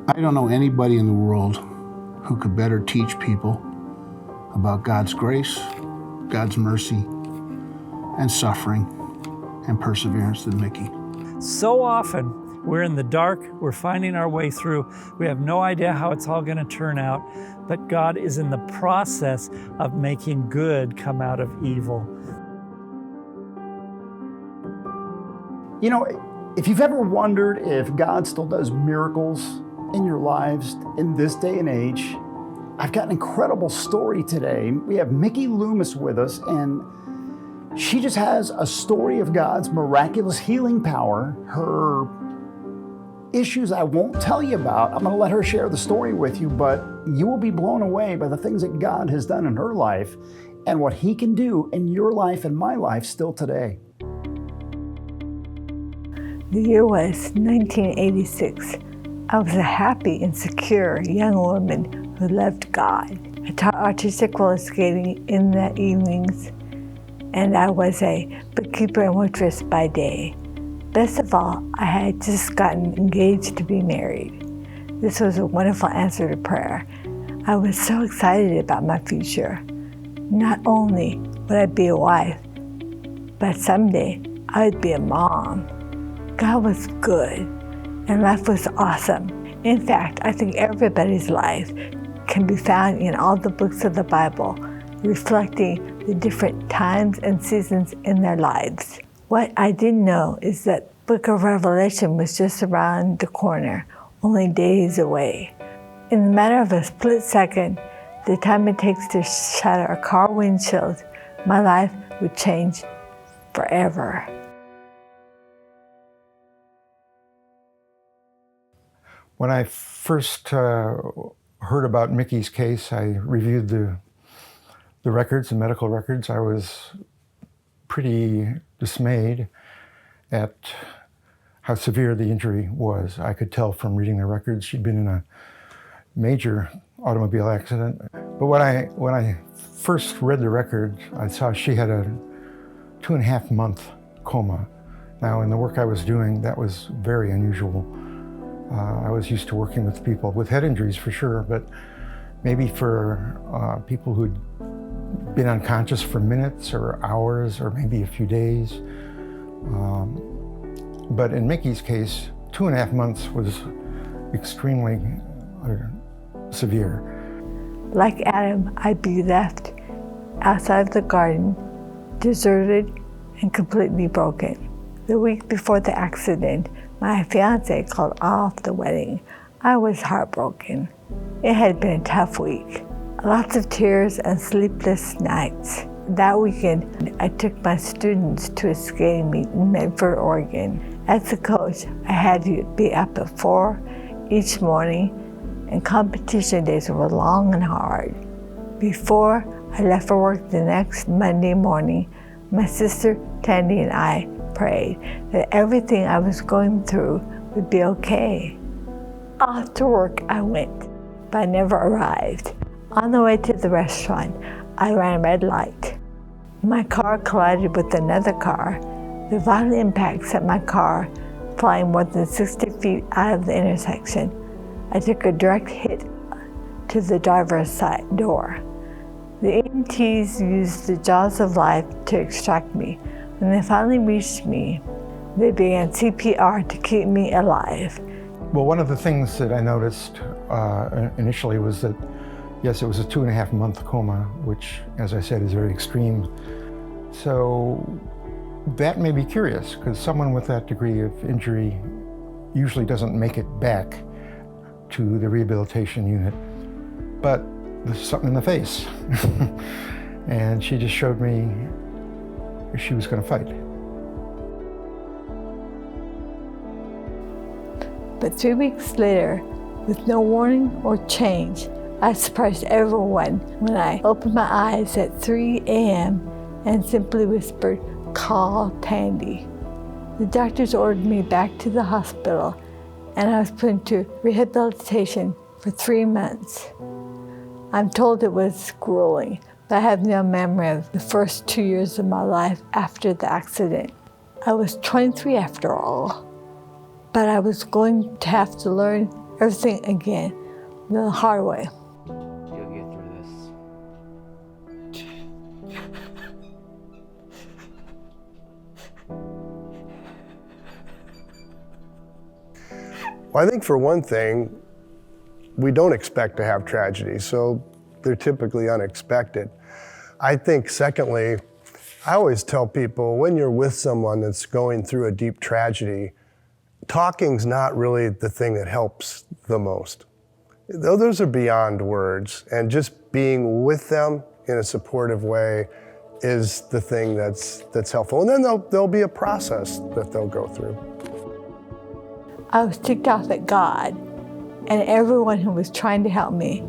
I don't know anybody in the world who could better teach people about God's grace, God's mercy, and suffering and perseverance than Mikki. So often, we're in the dark, we're finding our way through, we have no idea how it's all going to turn out, but God is in the process of making good come out of evil. You know, if you've ever wondered if God still does miracles in your lives in this day and age, I've got an incredible story today. We have Mikki Loomis with us, and she just has a story of God's miraculous healing power. Her issues I won't tell you about. I'm going to let her share the story with you, but you will be blown away by the things that God has done in her life and what He can do in your life and my life still today. The year was 1986. I was a happy and secure young woman who loved God. I taught artistic roller skating in the evenings, and I was a bookkeeper and waitress by day. Best of all, I had just gotten engaged to be married. This was a wonderful answer to prayer. I was so excited about my future. Not only would I be a wife, but someday I would be a mom. God was good, and life was awesome. In fact, I think everybody's life can be found in all the books of the Bible, reflecting the different times and seasons in their lives. What I didn't know is that the book of Revelation was just around the corner, only days away. In the matter of a split second, the time it takes to shatter a car windshield, my life would change forever. When I first heard about Mikki's case, I reviewed the records, the medical records. I was pretty dismayed at how severe the injury was. I could tell from reading the records she'd been in a major automobile accident. But when I first read the record, I saw she had a 2.5 month coma. Now, in the work I was doing, that was very unusual. I was used to working with people with head injuries for sure, but maybe for people who'd been unconscious for minutes or hours or maybe a few days. But in Mikki's case, 2.5 months was extremely severe. Like Adam, I'd be left outside the garden, deserted and completely broken. The week before the accident, my fiance called off the wedding. I was heartbroken. It had been a tough week. Lots of tears and sleepless nights. That weekend, I took my students to a skating meet in Medford, Oregon. As a coach, I had to be up at 4 each morning, and competition days were long and hard. Before I left for work the next Monday morning, my sister Tandy and I prayed that everything I was going through would be okay. Off to work I went, but I never arrived. On the way to the restaurant, I ran a red light. My car collided with another car. The violent impact sent my car flying more than 60 feet out of the intersection. I took a direct hit to the driver's side door. The EMTs used the jaws of life to extract me. When they finally reached me, they began CPR to keep me alive. Well, one of the things that I noticed initially was that, yes, it was a 2.5 month coma, which, as I said, is very extreme. So that made me curious, because someone with that degree of injury usually doesn't make it back to the rehabilitation unit. But there's something in the face. And she just showed me she was going to fight. But 3 weeks later, with no warning or change, I surprised everyone when I opened my eyes at 3 a.m. and simply whispered, "Call Tandy." The doctors ordered me back to the hospital, and I was put into rehabilitation for 3 months. I'm told it was grueling, but I have no memory of the first 2 years of my life after the accident. I was 23 after all, but I was going to have to learn everything again the hard way. You'll get through this. Well, I think for one thing, we don't expect to have tragedy, so they're typically unexpected. I think secondly, I always tell people when you're with someone that's going through a deep tragedy, talking's not really the thing that helps the most. Those are beyond words, and just being with them in a supportive way is the thing that's helpful. And then there'll be a process that they'll go through. I was ticked off at God and everyone who was trying to help me,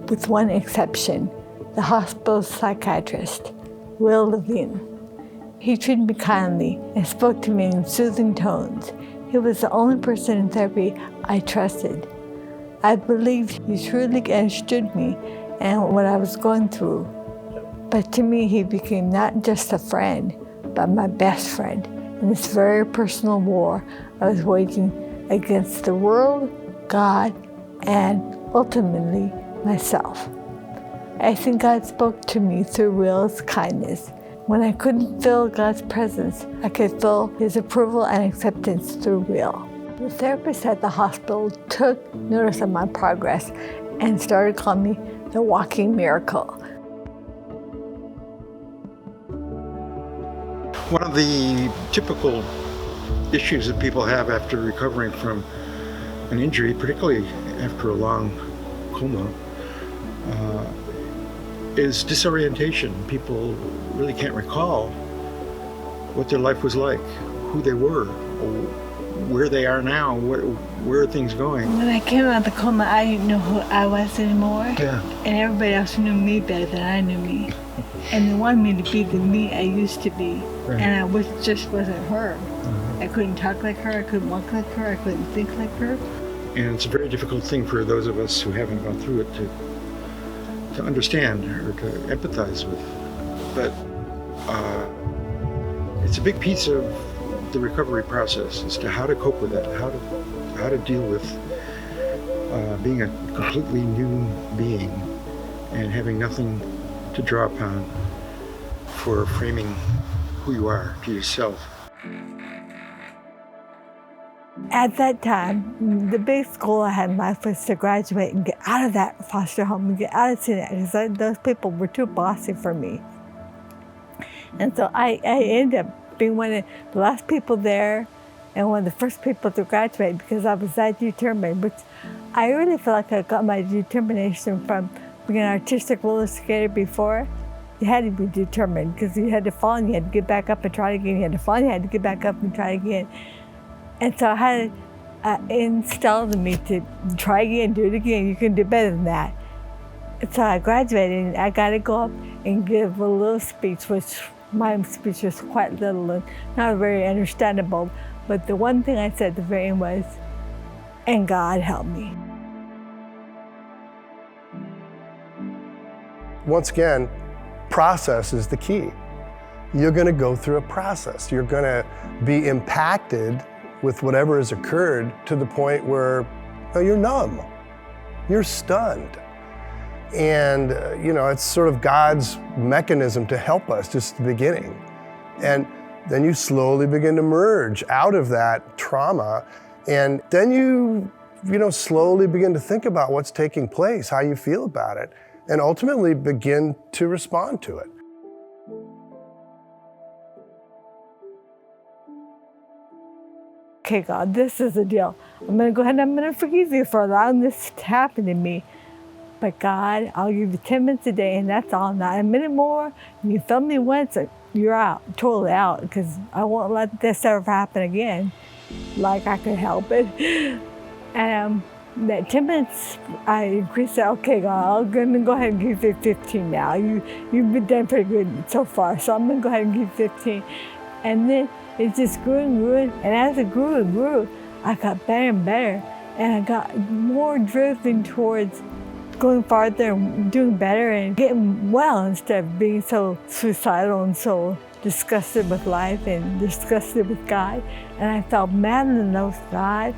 with one exception, the hospital psychiatrist, Will Levine. He treated me kindly and spoke to me in soothing tones. He was the only person in therapy I trusted. I believed he truly understood me and what I was going through. But to me, he became not just a friend, but my best friend in this very personal war I was waging against the world, God, and ultimately myself. I think God spoke to me through Will's kindness. When I couldn't feel God's presence, I could feel his approval and acceptance through Will. The therapist at the hospital took notice of my progress and started calling me the walking miracle. One of the typical issues that people have after recovering from an injury, particularly after a long coma, is disorientation. People really can't recall what their life was like, who they were, where they are now, where are things going. When I came out of the coma, I didn't know who I was anymore. Yeah. And everybody else knew me better than I knew me. And they wanted me to be the me I used to be. Right. And I just wasn't her. I couldn't talk like her, I couldn't walk like her, I couldn't think like her. And it's a very difficult thing for those of us who haven't gone through it to understand or to empathize with. But it's a big piece of the recovery process as to how to cope with that, how to deal with being a completely new being and having nothing to draw upon for framing who you are to yourself. At that time, the biggest goal I had in life was to graduate and get out of that foster home and get out of CNET because those people were too bossy for me. And so I ended up being one of the last people there and one of the first people to graduate because I was that determined, which I really feel like I got my determination from being an artistic roller skater before. You had to be determined because you had to fall and you had to get back up and try again. You had to fall and you had to get back up and try again. And so I had installed in me to try again, do it again. You can do better than that. And so I graduated and I got to go up and give a little speech, which my speech was quite little and not very understandable. But the one thing I said at the very end was, and God helped me. Once again, process is the key. You're going to go through a process. You're going to be impacted with whatever has occurred to the point where you're numb, you're stunned. And, it's sort of God's mechanism to help us just at the beginning. And then you slowly begin to merge out of that trauma. And then you slowly begin to think about what's taking place, how you feel about it, and ultimately begin to respond to it. Okay, God, this is the deal. I'm going to go ahead and I'm going to forgive you for allowing this to happen to me. But God, I'll give you 10 minutes a day, and that's all. Not a minute more. And you fail me once, you're out, totally out, because I won't let this ever happen again, like I could help it. And that 10 minutes, I increased it. Okay, God, I'm going to go ahead and give you 15 now. You've been done pretty good so far, so I'm going to go ahead and give you 15. And then it just grew and grew, and as it grew and grew, I got better and better, and I got more driven towards going farther and doing better and getting well instead of being so suicidal and so disgusted with life and disgusted with God. And I felt mad and in love with God,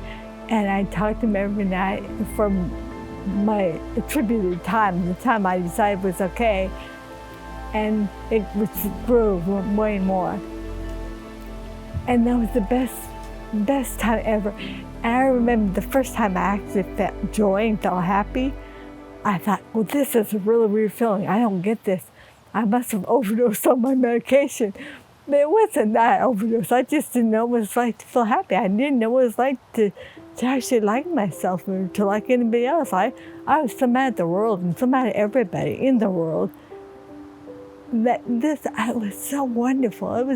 And I talked to him every night for my attributed time, the time I decided was okay. And it grew way more. And that was the best time ever. And I remember the first time I actually felt joy and felt happy. I thought, well, this is a really weird feeling. I don't get this. I must have overdosed on my medication. But it wasn't that overdose. I just didn't know what it was like to feel happy. I didn't know what it was like to actually like myself or to like anybody else. I was so mad at the world and so mad at everybody in the world. It was so wonderful. It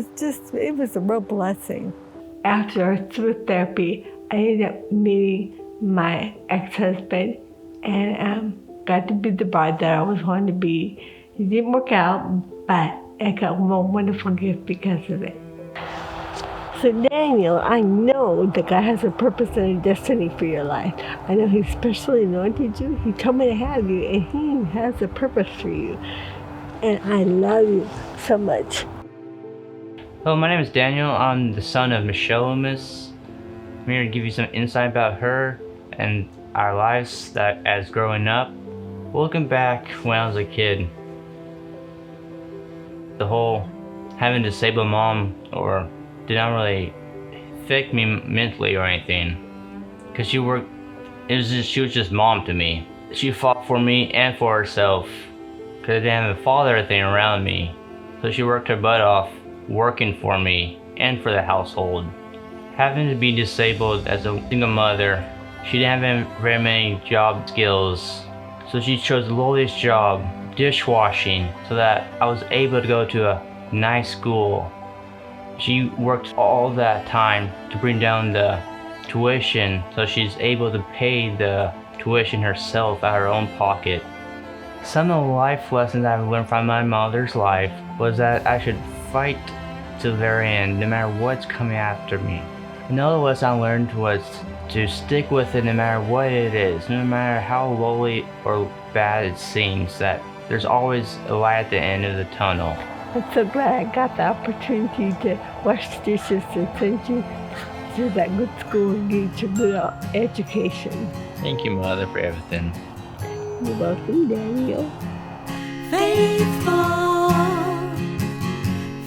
was a real blessing. After I was through therapy, I ended up meeting my ex-husband and got to be the bride that I always wanted to be. It didn't work out, but I got a wonderful gift because of it. So Daniel, I know that God has a purpose and a destiny for your life. I know He specially anointed you. He told me to have you, and He has a purpose for you. And I love you so much. Hello, my name is Daniel. I'm the son of Michelle Loomis. I'm here to give you some insight about her and our lives that as growing up. Looking back when I was a kid, the whole having a disabled mom did not really affect me mentally or anything, because she was just mom to me. She fought for me and for herself, because I didn't have a father or anything around me. So she worked her butt off working for me and for the household. Having to be disabled as a single mother, she didn't have very many job skills, so she chose the lowest job, dishwashing, so that I was able to go to a nice school. She worked all that time to bring down the tuition, so she's able to pay the tuition herself out of her own pocket. Some of the life lessons I've learned from my mother's life was that I should fight to the very end, no matter what's coming after me. Another lesson I learned was to stick with it no matter what it is, no matter how lowly or bad it seems, that there's always a light at the end of the tunnel. I'm so glad I got the opportunity to wash dishes and send you to that good school and get you a good education. Thank you, Mother, for everything. You're welcome, Daniel. Faithful,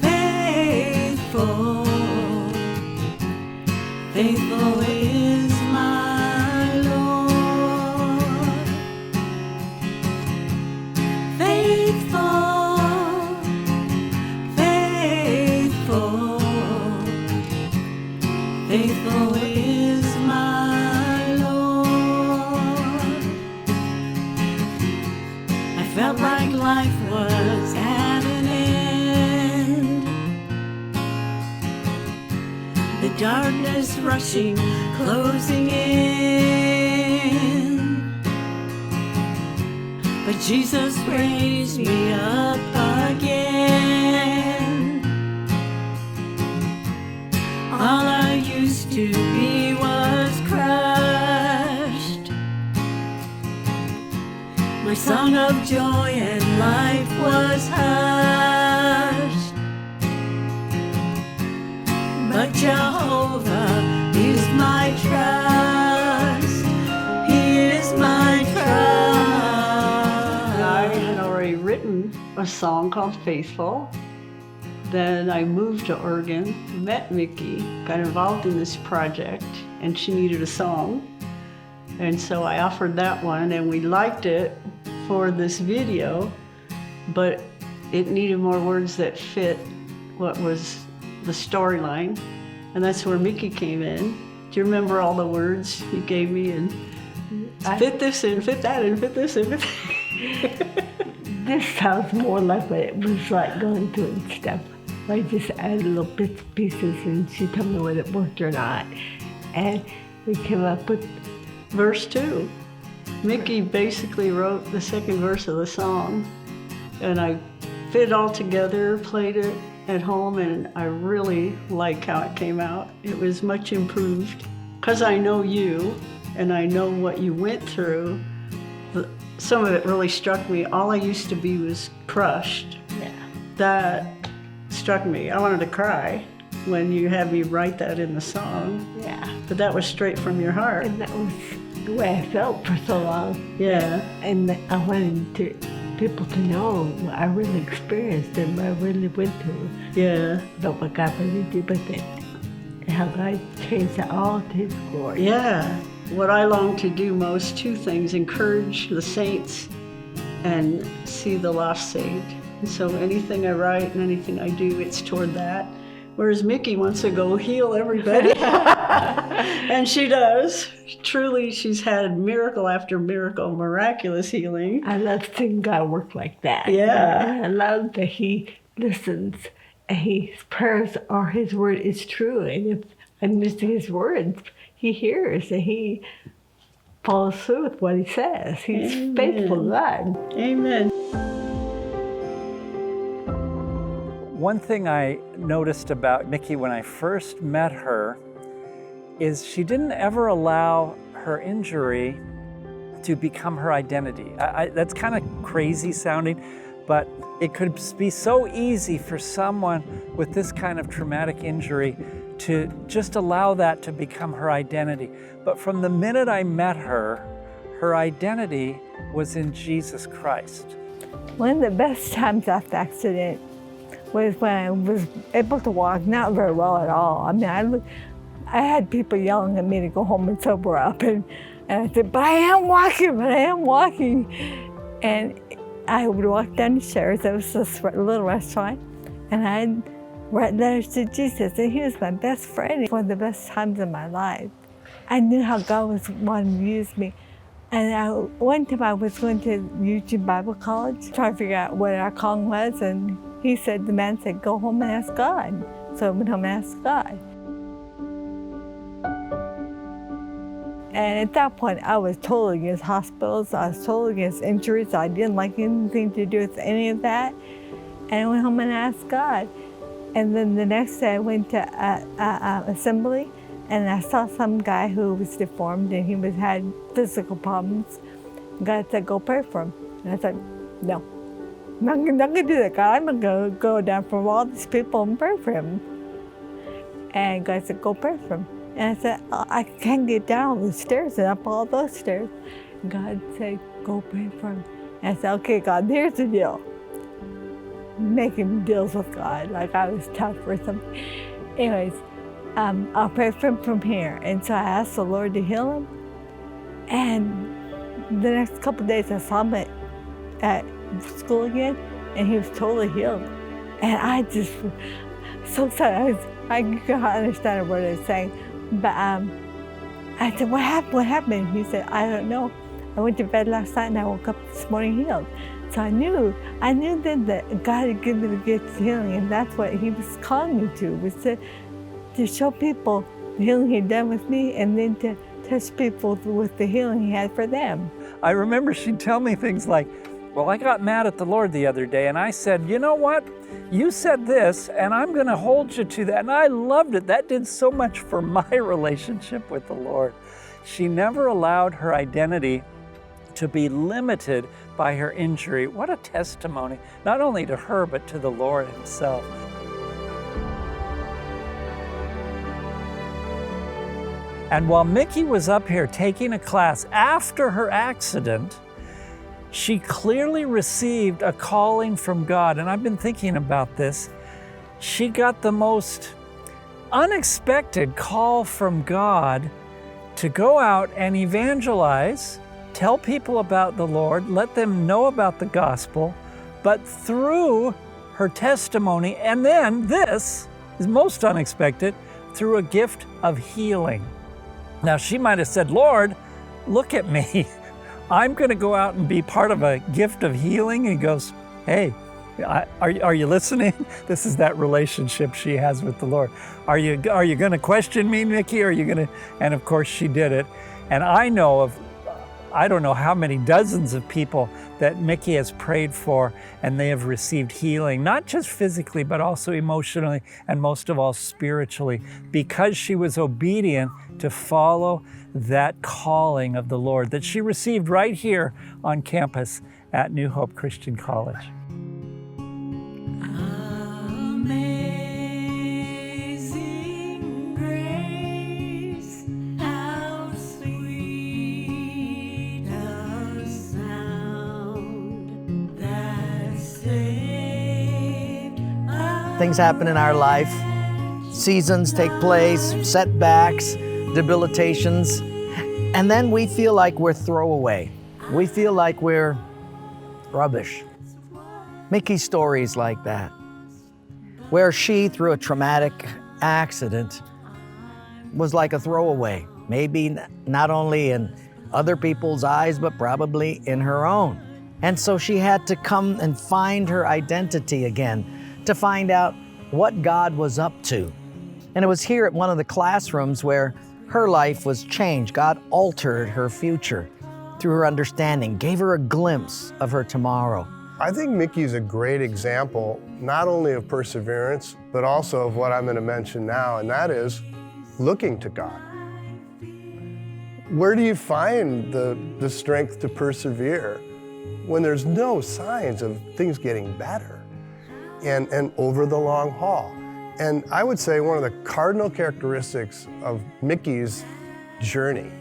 faithful, faithful is my Lord. Faithful, faithful, faithful is my Lord. I felt like life was at an end. The darkness rushing, closing in. But Jesus raised me up again. All I used to be was crushed. My song of joy and life was hushed. But Jehovah is my trust. He is my trust. I had already written a song called Faithful. Then I moved to Oregon, met Mikki, got involved in this project, and she needed a song. And so I offered that one, and we liked it for this video, but it needed more words that fit what was the storyline. And that's where Mikki came in. Do you remember all the words you gave me? And fit this and fit that and fit this and fit that. This sounds more like what it was like going through and stuff. I just added little bits and pieces, and she told me whether it worked or not. And we came up with verse 2. Mikki basically wrote the second verse of the song, and I fit it all together, played it at home, and I really like how it came out. It was much improved. Because I know you, and I know what you went through, some of it really struck me. All I used to be was crushed. Yeah. That struck me. I wanted to cry. when you had me write that in the song. Yeah. But that was straight from your heart. And that was the way I felt for so long. Yeah. And I wanted people to know what I really experienced and what I really went through. Yeah. But what God really did with it. And how God changed it all to His glory. Yeah. What I long to do most, two things: encourage the saints and see the lost saved. And so anything I write and anything I do, it's toward that. Whereas Mikki wants to go heal everybody. And she does. Truly, she's had miracle after miracle, miraculous healing. I love seeing God work like that. Yeah. And I love that He listens and His prayers or His word is true. And if I'm missing His words, He hears and He follows through with what He says. He's Amen. faithful God. Amen. One thing I noticed about Mikki when I first met her is she didn't ever allow her injury to become her identity. That's kind of crazy sounding, but it could be so easy for someone with this kind of traumatic injury to just allow that to become her identity. But from the minute I met her, her identity was in Jesus Christ. One of the best times after the accident was when I was able to walk, not very well at all. I mean, I had people yelling at me to go home and sober up, and I said, but I am walking. And I would walk down the stairs. There was this little restaurant, and I'd write letters to Jesus, and He was my best friend. One of the best times in my life. I knew how God was wanting to use me. And one time I was going to Eugene Bible College, trying to figure out what our calling was, and the man said, go home and ask God. So I went home and asked God. And at that point, I was totally against hospitals. I was totally against injuries. I didn't like anything to do with any of that. And I went home and asked God. And then the next day I went to assembly, and I saw some guy who was deformed and he had physical problems. God said, go pray for him. And I said, no. I'm not going to do that, God. I'm not going to go down from all these people and pray for him. And God said, go pray for him. And I said, I can't get down all the stairs and up all those stairs. And God said, go pray for him. And I said, okay, God, here's the deal. Making deals with God, like I was tough or something. Anyways, I'll pray for him from here. And so I asked the Lord to heal him. And the next couple of days I saw him at school again, and he was totally healed. And I just, so excited. I couldn't understand what I was saying. But I said, what happened? What happened? He said, I don't know. I went to bed last night and I woke up this morning healed. So I knew then that God had given me the gift of healing, and that's what He was calling me to, was to show people the healing He'd done with me, and then to touch people with the healing He had for them. I remember she'd tell me things like, well, I got mad at the Lord the other day, and I said, you know what? You said this, and I'm going to hold you to that. And I loved it. That did so much for my relationship with the Lord. She never allowed her identity to be limited by her injury. What a testimony, not only to her, but to the Lord Himself. And while Mikki was up here taking a class after her accident, she clearly received a calling from God. And I've been thinking about this. She got the most unexpected call from God to go out and evangelize, tell people about the Lord, let them know about the gospel, but through her testimony, and then this is most unexpected, through a gift of healing. Now, she might have said, Lord, look at me. I'm going to go out and be part of a gift of healing. And He goes, hey, are you listening? This is that relationship she has with the Lord. Are you going to question me, Mikki? Are you going to? And of course she did it. And I don't know how many dozens of people that Mikki has prayed for, and they have received healing, not just physically, but also emotionally, and most of all spiritually, because she was obedient to follow that calling of the Lord that she received right here on campus at New Hope Christian College. Amazing things happen in our life. Seasons take place, setbacks, debilitations, and then we feel like we're throwaway. We feel like we're rubbish. Mikki's story is like that, where she, through a traumatic accident, was like a throwaway, maybe not only in other people's eyes, but probably in her own. And so she had to come and find her identity again, to find out what God was up to. And it was here at one of the classrooms where her life was changed. God altered her future through her understanding, gave her a glimpse of her tomorrow. I think Mikki's a great example, not only of perseverance, but also of what I'm going to mention now, and that is looking to God. Where do you find the strength to persevere when there's no signs of things getting better and over the long haul? And I would say one of the cardinal characteristics of Mikki's journey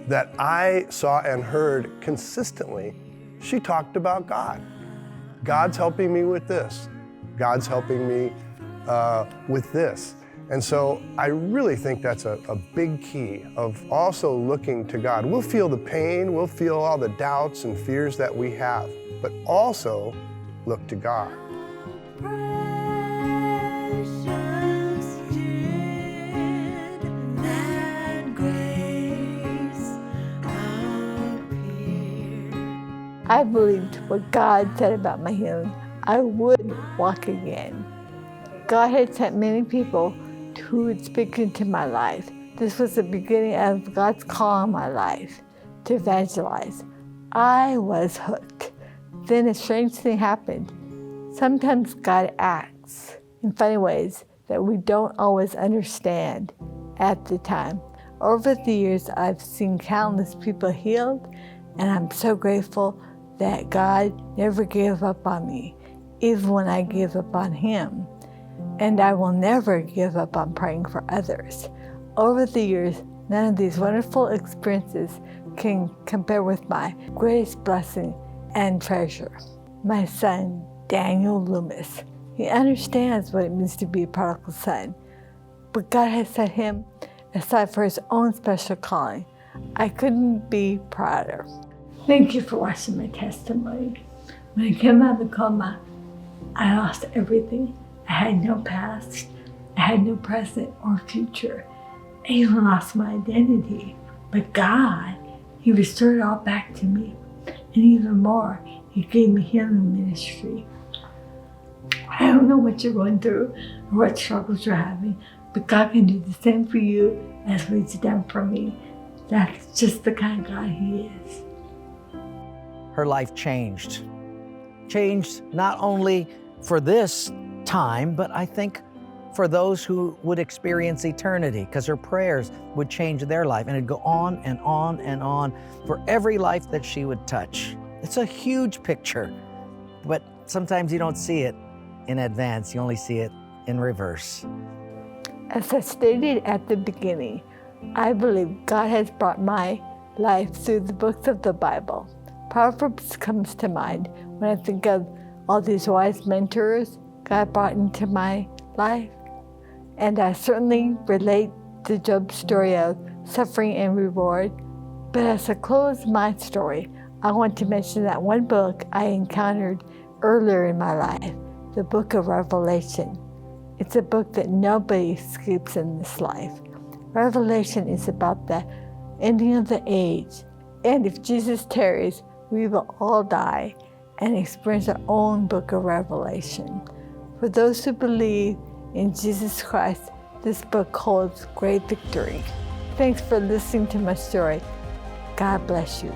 that I saw and heard consistently, she talked about God. God's helping me with this. God's helping me with this. And so I really think that's a big key of also looking to God. We'll feel the pain, we'll feel all the doubts and fears that we have, but also look to God. I believed what God said about my healing. I would walk again. God had sent many people who would speak into my life. This was the beginning of God's call on my life to evangelize. I was hooked. Then a strange thing happened. Sometimes God acts in funny ways that we don't always understand at the time. Over the years, I've seen countless people healed, and I'm so grateful that God never gave up on me, even when I gave up on Him. And I will never give up on praying for others. Over the years, none of these wonderful experiences can compare with my greatest blessing and treasure. My son, Daniel Loomis. He understands what it means to be a prodigal son, but God has set him aside for His own special calling. I couldn't be prouder. Thank you for watching my testimony. When I came out of the coma, I lost everything. I had no past, I had no present or future. I even lost my identity. But God, He restored it all back to me. And even more, He gave me healing ministry. I don't know what you're going through or what struggles you're having, but God can do the same for you as what He's done for me. That's just the kind of God He is. Her life changed. Changed not only for this time, but I think for those who would experience eternity, because her prayers would change their life, and it'd go on and on and on for every life that she would touch. It's a huge picture, but sometimes you don't see it in advance, you only see it in reverse. As I stated at the beginning, I believe God has brought my life through the books of the Bible. Proverbs comes to mind when I think of all these wise mentors God brought into my life. And I certainly relate to Job's story of suffering and reward. But as I close my story, I want to mention that one book I encountered earlier in my life, the book of Revelation. It's a book that nobody escapes in this life. Revelation is about the ending of the age. And if Jesus tarries, we will all die and experience our own book of Revelation. For those who believe in Jesus Christ, this book holds great victory. Thanks for listening to my story. God bless you.